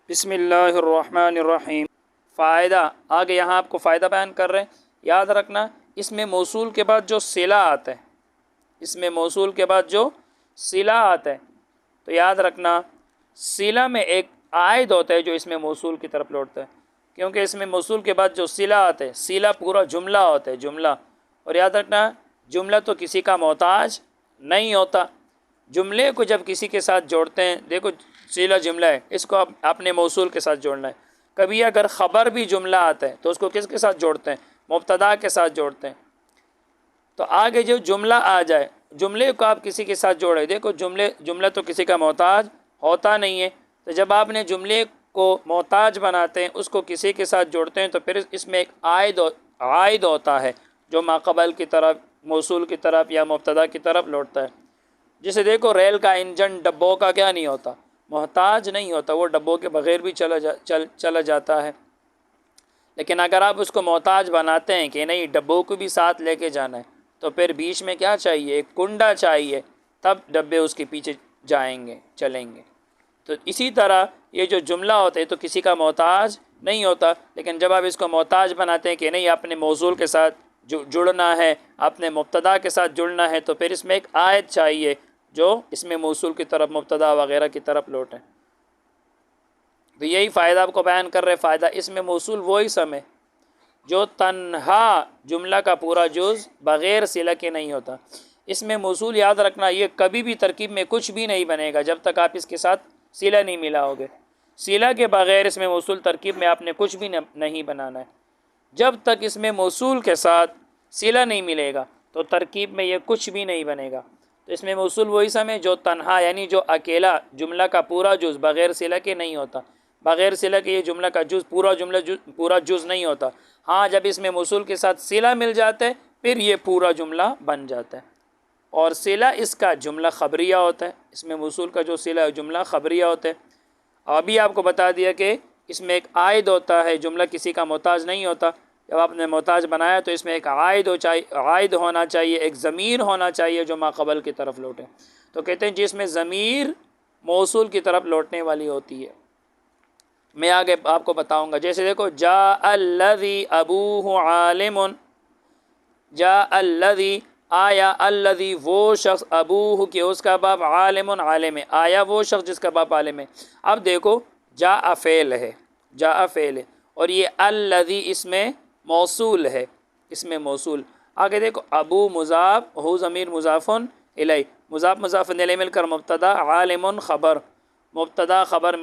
بسم اللہ الرحمن الرحیم۔ فائدہ آگے یہاں آپ کو فائدہ بیان کر رہے ہیں۔ یاد رکھنا اس میں موصول کے بعد جو صلہ آتا ہے، اس میں موصول کے بعد جو صلہ آتا ہے، تو یاد رکھنا صلہ میں ایک عائد ہوتا ہے جو اس میں موصول کی طرف لوٹتا ہے، کیونکہ اس میں موصول کے بعد جو صلہ آتا ہے، صلہ پورا جملہ ہوتا ہے، جملہ۔ اور یاد رکھنا جملہ تو کسی کا محتاج نہیں ہوتا۔ جملے کو جب کسی کے ساتھ جوڑتے ہیں، دیکھو صلہ جملہ ہے، اس کو آپ نے موصول کے ساتھ جوڑنا ہے۔ کبھی اگر خبر بھی جملہ آتا ہے تو اس کو کس کے ساتھ جوڑتے ہیں؟ مبتدا کے ساتھ جوڑتے ہیں۔ تو آگے جو جملہ آ جائے، جملے کو آپ کسی کے ساتھ جوڑے، دیکھو جملہ تو کسی کا محتاج ہوتا نہیں ہے، تو جب آپ نے جملے کو محتاج بناتے ہیں، اس کو کسی کے ساتھ جوڑتے ہیں، تو پھر اس میں ایک عائد ہوتا ہے جو ماقبل کی طرف، موصول کی طرف یا مبتدا کی طرف لوٹتا ہے۔ جسے دیکھو ریل کا انجن ڈبوں کا کیا نہیں ہوتا؟ محتاج نہیں ہوتا، وہ ڈبوں کے بغیر بھی چلا جاتا ہے۔ لیکن اگر آپ اس کو محتاج بناتے ہیں کہ نہیں ڈبوں کو بھی ساتھ لے کے جانا ہے، تو پھر بیچ میں کیا چاہیے؟ ایک کنڈا چاہیے، تب ڈبے اس کے پیچھے جائیں گے، چلیں گے۔ تو اسی طرح یہ جو جملہ ہوتا ہے تو کسی کا محتاج نہیں ہوتا، لیکن جب آپ اس کو محتاج بناتے ہیں کہ نہیں اپنے موصول کے ساتھ جڑنا ہے، اپنے مبتدا کے ساتھ جڑنا ہے، تو پھر اس میں ایک عائد چاہیے جو اس میں موصول کی طرف، مبتدا وغیرہ کی طرف لوٹیں۔ تو یہی فائدہ آپ کو بیان کر رہے۔ فائدہ اس میں موصول وہ اسم ہے جو تنہا جملہ کا پورا جز بغیر صلہ کے نہیں ہوتا۔ اس میں موصول یاد رکھنا یہ کبھی بھی ترکیب میں کچھ بھی نہیں بنے گا جب تک آپ اس کے ساتھ صلہ نہیں ملاؤ گے۔ صلہ کے بغیر اس میں موصول ترکیب میں آپ نے کچھ بھی نہیں بنانا ہے۔ جب تک اس میں موصول کے ساتھ صلہ نہیں ملے گا تو ترکیب میں یہ کچھ بھی نہیں بنے گا۔ تو اس میں موصول وہی اسم ہے جو تنہا یعنی جو اکیلا جملہ کا پورا جز بغیر صلہ کے نہیں ہوتا۔ بغیر صلہ کے یہ جملہ کا جز پورا جز نہیں ہوتا۔ ہاں جب اس میں موصول کے ساتھ صلہ مل جاتا ہے پھر یہ پورا جملہ بن جاتا ہے، اور صلہ اس کا جملہ خبریہ ہوتا ہے۔ اس میں موصول کا جو صلہ ہے جملہ خبریہ ہوتا ہے۔ ابھی آپ کو بتا دیا کہ اس میں ایک عائد ہوتا ہے، جملہ کسی کا محتاج نہیں ہوتا۔ جب آپ نے محتاج بنایا تو اس میں ایک عائد ہونا چاہیے، ایک ضمیر ہونا چاہیے جو ماقبل کی طرف لوٹے۔ تو کہتے ہیں جس میں ضمیر موصول کی طرف لوٹنے والی ہوتی ہے۔ میں آگے آپ کو بتاؤں گا، جیسے دیکھو جاء الذی ابوہ عالم، جاء الذی آیا، الذی وہ شخص، ابوہ کہ اس کا باپ، عالم عالم ہے، آیا وہ شخص جس کا باپ عالم ہے۔ اب دیکھو جاء فعل ہے، جاء فعل ہے، اور یہ الذی اس میں موصول ہے، اس میں موصول۔ آگے دیکھو ابو مضاف، ہو ضمیر مضاف الیہ، مضاف الیہ مل کر مبتدا، عالم خبر، مبتدا خبر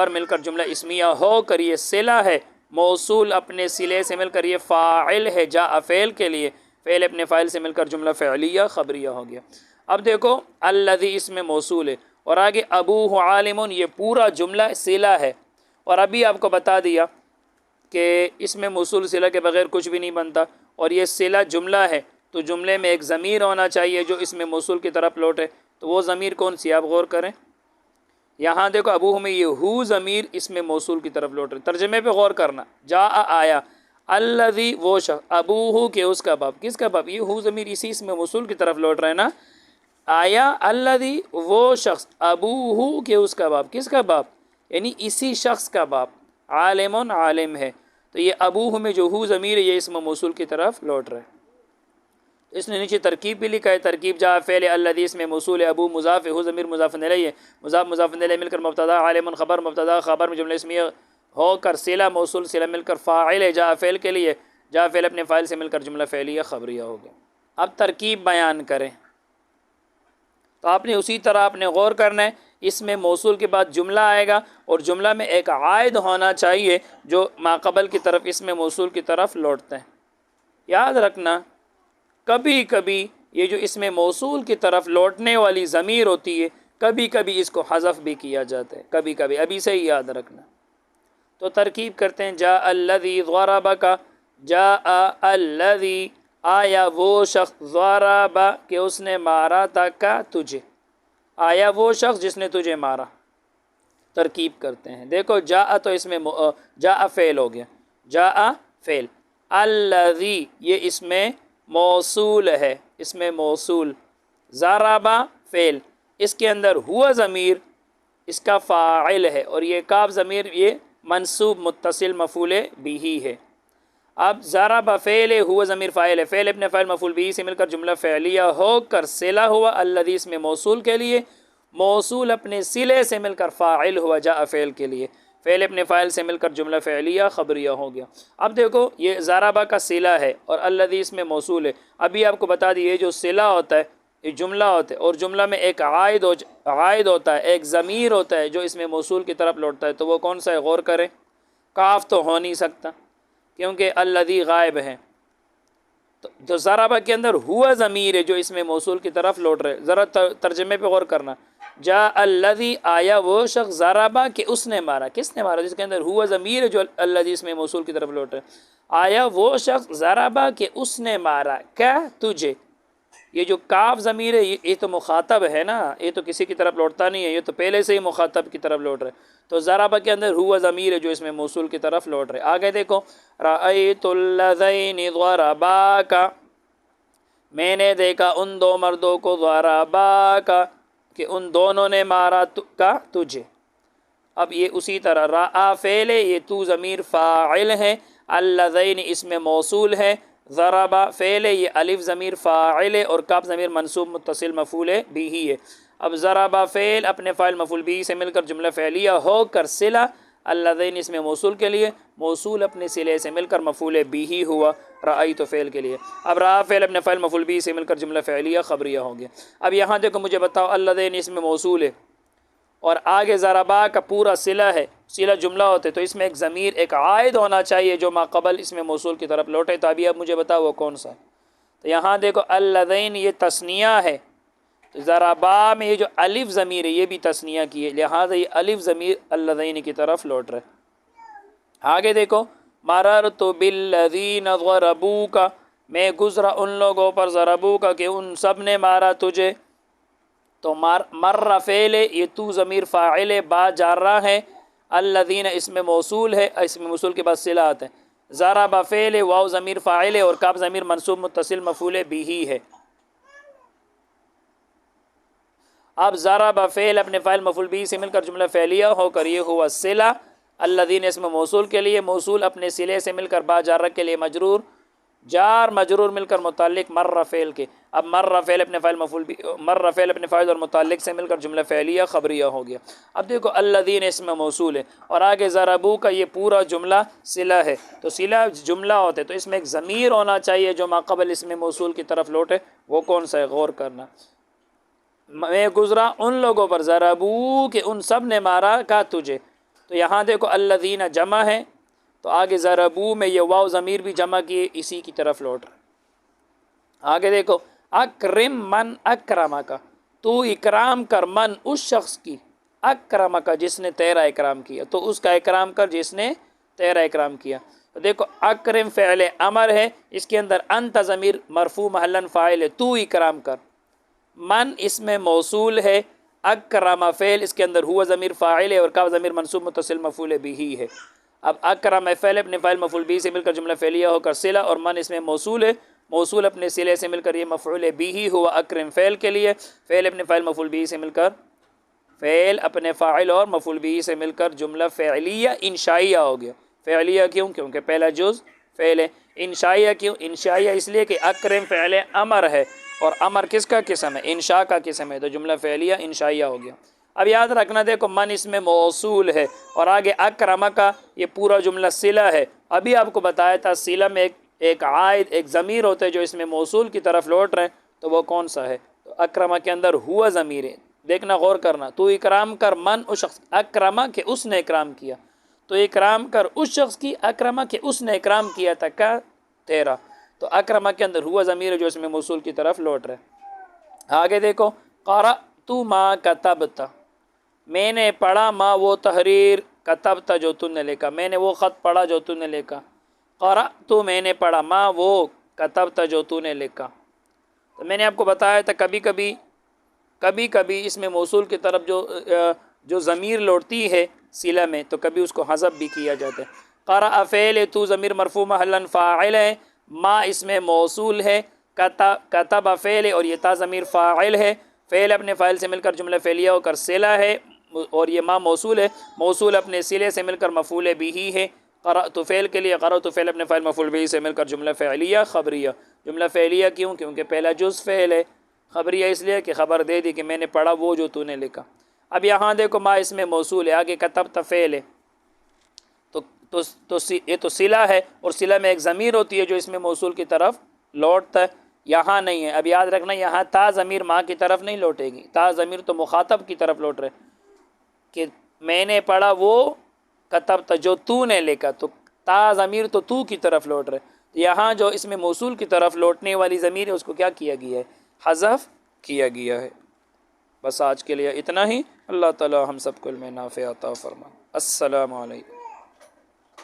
مل کر جملہ اسمیہ ہو کر یہ صلہ ہے، موصول اپنے صلے سے مل کر یہ فاعل ہے جاء فعل کے لیے، فعل اپنے فاعل سے مل کر جملہ فعلیہ خبریہ ہو گیا۔ اب دیکھو الذی اس میں موصول ہے، اور آگے ابوہ عالم یہ پورا جملہ صلہ ہے، اور ابھی آپ کو بتا دیا کہ اس میں موصول صلہ کے بغیر کچھ بھی نہیں بنتا، اور یہ صلہ جملہ ہے تو جملے میں ایک ضمیر ہونا چاہیے جو اس میں موصول کی طرف لوٹے۔ تو وہ ضمیر کون سی؟ آپ غور کریں، یہاں دیکھو ابوہ میں یہ ہو ضمیر اس میں موصول کی طرف لوٹ رہے۔ ترجمے پہ غور کرنا، جاء آیا، الذی وہ شخص، ابوہ کہ اس کا باپ، کس کا باپ؟ یہ ہو ضمیر اسی اس میں موصول کی طرف لوٹ رہے ہیں نا۔ آیا الذی وہ شخص، ابوہ کہ اس کا باپ، کس کا باپ؟ یعنی اسی شخص کا باپ، عالم عالم ہے۔ تو یہ ابوہ میں جو ہو ضمیر ہے یہ اس میں موصول کی طرف لوٹ رہے ہیں۔ اس نے نیچے ترکیب بھی لکھا ہے، ترکیب جاء فعل الذی اس میں موصول ہے، ابو مضاف، ہو ضمیر مضاف الیہ ہے، مضاف الیہ مل کر مبتدا، عالم خبر، مبتدا خبر میں جملہ اسمیہ ہو کر صلہ، موصول صلہ مل کر فاعل ہے جاء فعل کے لیے، جاء فعل اپنے فاعل سے مل کر جملہ فعلیہ خبریہ ہو گیا۔ اب ترکیب بیان کریں تو آپ نے اسی طرح آپ نے غور کرنا ہے، اس میں موصول کے بعد جملہ آئے گا اور جملہ میں ایک عائد ہونا چاہیے جو ماقبل کی طرف اس میں موصول کی طرف لوٹتے ہیں۔ یاد رکھنا کبھی کبھی یہ جو اس میں موصول کی طرف لوٹنے والی ضمیر ہوتی ہے کبھی کبھی اس کو حذف بھی کیا جاتا ہے، کبھی کبھی، ابھی سے ہی یاد رکھنا۔ تو ترکیب کرتے ہیں، جاء الذی ضربک، جاء الذی آیا وہ شخص، ضرب کہ اس نے مارا تھا، کا تجھے، آیا وہ شخص جس نے تجھے مارا۔ ترکیب کرتے ہیں، دیکھو جاء تو اس میں جاء فعل ہو گیا، جاء فعل، الذی یہ اس میں موصول ہے، اس میں موصول، ضرب فعل، اس کے اندر ہوا ضمیر اس کا فاعل ہے، اور یہ کاف ضمیر یہ منصوب متصل مفعول بھی ہے۔ اب ضرب فعل ہوا ضمیر فاعل ہے، فعل ابن فاعل مفعول بھی سے مل کر جملہ فعلیہ ہو کر صلہ ہوا الذی اس میں موصول کے لیے، موصول اپنے صلے سے مل کر فاعل ہوا جاء فعل کے لیے، فعل ابن فاعل سے مل کر جملہ فعلیہ خبریہ ہو گیا۔ اب دیکھو یہ ضربہ کا صلہ ہے اور الذی اس میں موصول ہے۔ ابھی آپ کو بتا دیے جو صلہ ہوتا ہے یہ جملہ ہوتا ہے، اور جملہ میں ایک عائد ہوتا ہے، ایک ضمیر ہوتا ہے جو اس میں موصول کی طرف لوٹتا ہے، تو وہ کون سا ہے؟ غور کریں۔ کاف تو ہو نہیں سکتا کیونکہ الذی غائب ہے، تو ضربہ کے اندر ہوا ضمیر ہے جو اس میں موصول کی طرف لوٹ رہے۔ ذرا ترجمے پہ غور کرنا۔ جاء الذی آیا وہ شخص ضربہ کہ اس نے مارا، کس نے مارا؟ جس کے اندر ہوا ضمیر ہے جو الذی اس میں موصول کی طرف لوٹ رہے۔ آیا وہ شخص ضربہ کہ اس نے مارا کیا تجھے؟ یہ جو کاف ضمیر ہے یہ تو مخاطب ہے نا، یہ تو کسی کی طرف لوٹتا نہیں ہے، یہ تو پہلے سے ہی مخاطب کی طرف لوٹ رہے۔ تو ضربہ کے اندر ہوا ضمیر ہے جو اس میں موصول کی طرف لوٹ رہے۔ آگے دیکھو، رأیت اللذین ضرباکا، میں نے دیکھا ان دو مردوں کو، ضرباکا کہ ان دونوں نے مارا کا تجھے۔ اب یہ اسی طرح رأى فعل ہے، یہ تو ضمیر فاعل ہے، اللذین اس میں موصول ہے، ضرب فعل ہے، یہ الف ضمیر فاعل ہے، اور کاف ضمیر منصوب متصل مفعول بھی ہے۔ اب ضرب فعل اپنے فاعل مفعول بھی سے مل کر جملہ فعلیہ ہو کر صلہ اللذین اس میں موصول کے لیے، موصول اپنے صلے سے مل کر مفعول بھی ہوا رأیت فعل کے لیے۔ اب رأى فعل اپنے فاعل مفعول بھی سے مل کر جملہ فعلیہ خبریہ ہو گیا۔ اب یہاں دیکھو مجھے بتاؤ اللذین اس میں موصول ہے اور آگے ضربا کا پورا صلہ ہے، صلہ جملہ ہوتے تو اس میں ایک ضمیر ایک عائد ہونا چاہیے جو ما قبل اس میں موصول کی طرف لوٹے، تو ابھی اب مجھے بتاؤ وہ کون سا ہے؟ تو یہاں دیکھو اللذین یہ تثنیہ ہے، تو ضربا میں یہ جو الف ضمیر ہے یہ بھی تثنیہ کی ہے، لہٰذا یہ الف ضمیر اللذین کی طرف لوٹ رہے۔ آگے دیکھو مررت بالذین ضربوک، میں گزرا ان لوگوں پر ضربوک کہ ان سب نے مارا تجھے، تو مر فعل یہ تو ضمیر فاعل ہے، با جارہ ہے، الذین اس میں موصول ہے، اس میں موصول کے بعد صلہ آتا ہے، ضرب فعل واو ضمیر فاعل ہے، اور کاف ضمیر منصوب متصل مفعول بھی ہے۔ اب ضرب فعل اپنے فاعل مفعول بھی سے مل کر جملہ فعلیہ ہو کر یہ ہوا صلہ الذین اس میں موصول کے لیے، موصول اپنے صلے سے مل کر با جارہ کے لیے مجرور، جار مجرور مل کر متعلق مر فعل کے۔ اب مر فعل اپنے فاعل مفعول بھی، مر فعل اپنے فاعل اور متعلق سے مل کر جملہ فعلیہ خبریہ ہو گیا۔ اب دیکھو الذین اس میں موصول ہے اور آگے ضربو کا یہ پورا جملہ صلہ ہے، تو صلہ جملہ ہوتے تو اس میں ایک ضمیر ہونا چاہیے جو ما قبل اس میں موصول کی طرف لوٹے، وہ کون سا ہے؟ غور کرنا۔ میں گزرا ان لوگوں پر ضربو کہ ان سب نے مارا کا تجھے، تو یہاں دیکھو الذین جمع ہے تو آگے ضربو میں یہ واو ضمیر بھی جمع کیے اسی کی طرف لوٹ رہا۔ آگے دیکھو اکرم من اکرمک، تو اکرام کر من اس شخص کی، اکرمک جس نے تیرا اکرام کیا، تو اس کا اکرام کر جس نے تیرا اکرام کیا۔ تو دیکھو اکرم فعل امر ہے، اس کے اندر انت ضمیر مرفوع محلاً فاعل ہے، تو اکرام کر، من اس میں موصول ہے، اکرم فعل اس کے اندر ہوا ضمیر فاعل ہے، اور کاف ضمیر منصوب متصل مفعول بھی ہے۔ اب اکرم فعل اپنے فاعل مفعول بھی سے مل کر جملہ فعلیہ ہو کر صلہ، اور من اس میں موصول ہے، موصول اپنے صلے سے مل کر یہ مفعول بھی ہوا اکرم فعل کے لیے، فعل اپنے فاعل مفعول بھی سے مل کر، فعل اپنے فاعل اور مفعول بھی سے مل کر جملہ فعلیہ انشائیہ ہو گیا۔ فعلیہ کیوں؟ کیونکہ پہلا جز فعل ہے۔ انشائیہ کیوں؟ انشائیہ اس لیے کہ اکرم فعل امر ہے، اور امر کس کا قسم ہے؟ انشاء کا قسم ہے، تو جملہ فعلیہ انشائیہ ہو گیا۔ اب یاد رکھنا دیکھو من اس میں موصول ہے اور آگے اکرم کا یہ پورا جملہ صلہ ہے۔ ابھی آپ کو بتایا تھا صلہ میں ایک عائد ایک ضمیر ہوتا ہے جو اس میں موصول کی طرف لوٹ رہے ہیں، تو وہ کون سا ہے؟ تو اکرم کے اندر ہوا ضمیر ہے، دیکھنا غور کرنا، تو اکرام کر من اس شخص، اکرم کہ اس نے اکرام کیا، تو اکرام کر اس شخص کی، اکرم کہ اس نے اکرام کیا تھا کا تیرا، تو اکرم کے اندر ہوا ضمیر ہے جو اس میں موصول کی طرف لوٹ رہے۔ آگے دیکھو قرأت ما کتبت، میں نے پڑھا ما وہ تحریر کتبت جو تم نے لکھا، میں نے وہ خط پڑھا جو تم نے لکھا، قرأت میں نے پڑھا ما وہ کتبت جو تم نے لکھا۔ تو میں نے آپ کو بتایا تھا کبھی کبھی اس میں موصول کی طرف جو ضمیر لوٹتی ہے صلہ میں تو کبھی اس کو حذف بھی کیا جاتا ہے۔ قرأ فعل تو ضمیر مرفوع محلاً فاعل ہے، ما اس میں موصول ہے، کتب فعل اور یہ تا ضمیر فاعل ہے، فعل اپنے فاعل سے مل کر جملہ فعلیہ ہو کر صلہ ہے، اور یہ ما موصول ہے، موصول اپنے صلے سے مل کر مفعول بھی ہے. قرأت فعل کے لیے، قرأت فعل اپنے فاعل مفعول بھی سے مل کر جملہ فعلیہ خبریہ. جملہ فعلیہ کیوں؟ کیونکہ پہلا جز فعل ہے. خبریہ اس لیے کہ خبر دے دی کہ میں نے پڑھا وہ جو تو نے لکھا. اب یہاں دیکھو ما اس میں موصول ہے، آگے کتبت فعل ہے، تو یہ تو صلہ ہے، اور صلہ میں ایک ضمیر ہوتی ہے جو اس میں موصول کی طرف لوٹتا ہے. یہاں نہیں ہے. اب یاد رکھنا یہاں تا ضمیر ماں کی طرف نہیں لوٹے گی، تا ضمیر تو مخاطب کی طرف لوٹ رہے کہ میں نے پڑھا وہ کتبت جو تو نے لکھا، تو تا ضمیر تو تو کی طرف لوٹ رہے. یہاں جو اس میں موصول کی طرف لوٹنے والی ضمیر ہے اس کو کیا کیا گیا ہے؟ حذف کیا گیا ہے. بس آج کے لیے اتنا ہی. اللہ تعالی ہم سب کو علم نافع عطا فرمائے. السلام علیکم.